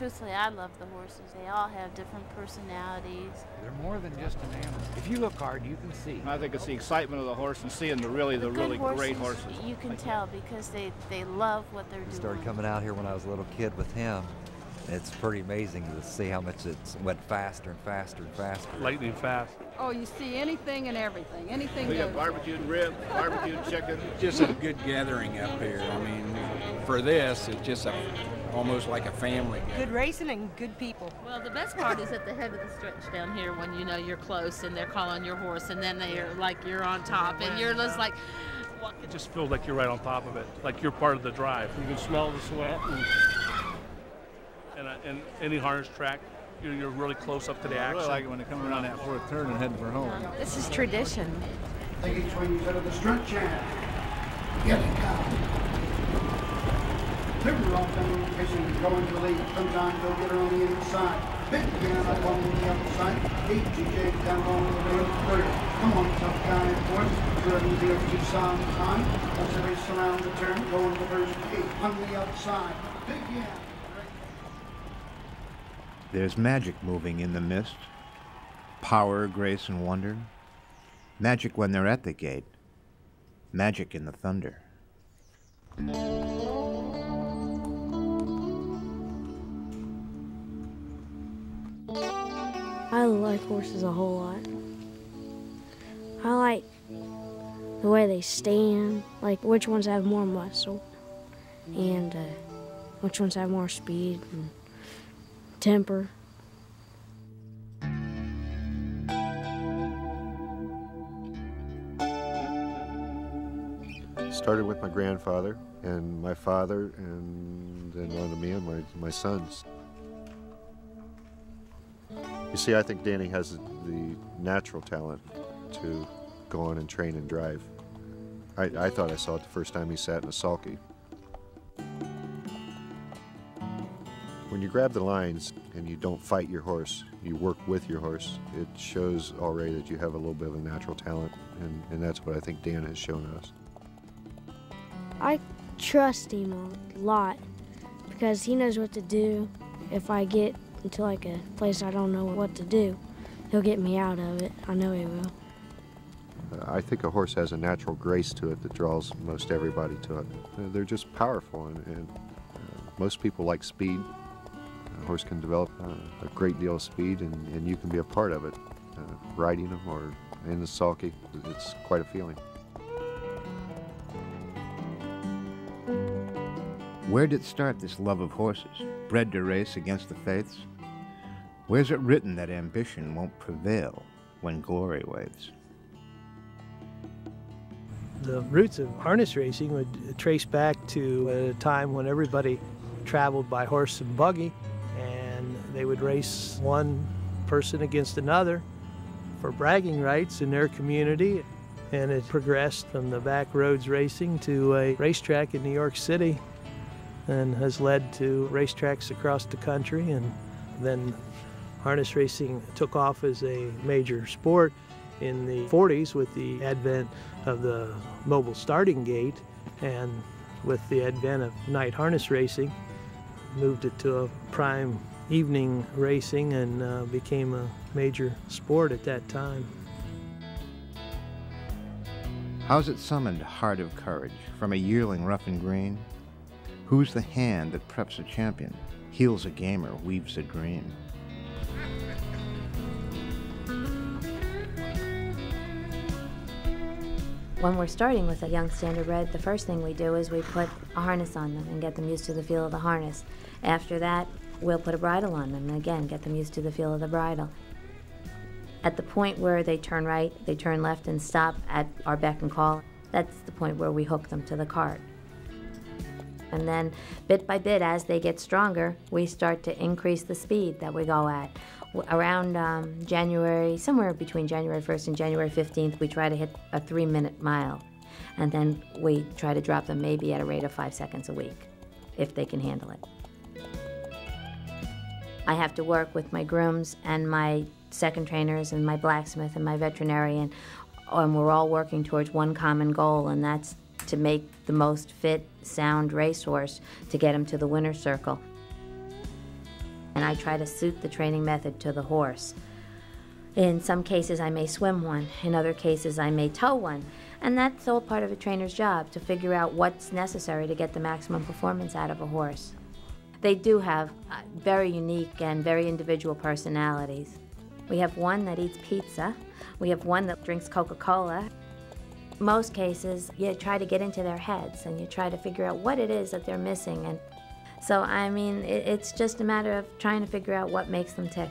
truthfully, I love the horses. They all have different personalities. They're more than just an animal. If you look hard, you can see. I think it's the excitement of the horse and seeing the really great horses. You can tell because they love what they're doing. I started coming out here when I was a little kid with him. It's pretty amazing to see how much it went faster and faster and faster. Lightning fast. Oh, you see anything and everything. Anything We goes. got barbecued rib, barbecued chicken. Just a good gathering up here. I mean, for this, it's just almost like a family. Good racing and good people. Well, the best part is at the head of the stretch down here when you know you're close and they're calling your horse and then they're like you're on top and you're just like... It just feels like you're right on top of it, like you're part of the drive. You can smell the sweat. And any harness track, you're really close up to the action. I really like it when they come around that fourth turn and heading for home. This is tradition. Take each swing out of the stretch and get it out. Timber off down the fishing, go into the lead. Sometimes they'll get her on the inside. Big man up on the outside. AGJ down on the road. Come on, tough guy, of course. Driven the other two sides time. As they race around the turn, going to the first gate on the outside. Big man. There's magic moving in the mist, power, grace, and wonder. Magic when they're at the gate, magic in the thunder. I like horses a whole lot. I like the way they stand, like which ones have more muscle, and which ones have more speed and temper. Started with my grandfather and my father, and then on to me and my sons. You see, I think Danny has the natural talent to go on and train and drive. I thought I saw it the first time he sat in a sulky. When you grab the lines and you don't fight your horse, you work with your horse, it shows already that you have a little bit of a natural talent, and that's what I think Dan has shown us. I trust him a lot because he knows what to do. If I get into like a place I don't know what to do, he'll get me out of it. I know he will. I think a horse has a natural grace to it that draws most everybody to it. They're just powerful, and most people like speed. A horse can develop a great deal of speed, and you can be a part of it. Riding them or in the sulky, it's quite a feeling. Where did it start, this love of horses, bred to race against the faiths? Where's it written that ambition won't prevail when glory waits? The roots of harness racing would trace back to a time when everybody traveled by horse and buggy, and they would race one person against another for bragging rights in their community. And it progressed from the back roads racing to a racetrack in New York City and has led to racetracks across the country. And then harness racing took off as a major sport in the 40s with the advent of the mobile starting gate, and with the advent of night harness racing, moved it to a prime evening racing and became a major sport at that time. How's it summoned Heart of Courage from a yearling rough and green? Who's the hand that preps a champion, heals a gamer, weaves a dream? When we're starting with a young standardbred, the first thing we do is we put a harness on them and get them used to the feel of the harness. After that, we'll put a bridle on them and again get them used to the feel of the bridle. At the point where they turn right, they turn left and stop at our beck and call, that's the point where we hook them to the cart. And then bit by bit, as they get stronger, we start to increase the speed that we go at. Around January, somewhere between January 1st and January 15th, we try to hit a 3-minute mile. And then we try to drop them maybe at a rate of 5 seconds a week, if they can handle it. I have to work with my grooms and my second trainers and my blacksmith and my veterinarian, and we're all working towards one common goal, and that's to make the most fit, sound racehorse to get him to the winner's circle. and I try to suit the training method to the horse. In some cases, I may swim one. In other cases, I may tow one. And that's all part of a trainer's job, to figure out what's necessary to get the maximum performance out of a horse. They do have very unique and very individual personalities. We have one that eats pizza. We have one that drinks Coca-Cola. Most cases, you try to get into their heads and you try to figure out what it is that they're missing. And so, I mean, it's just a matter of trying to figure out what makes them tick.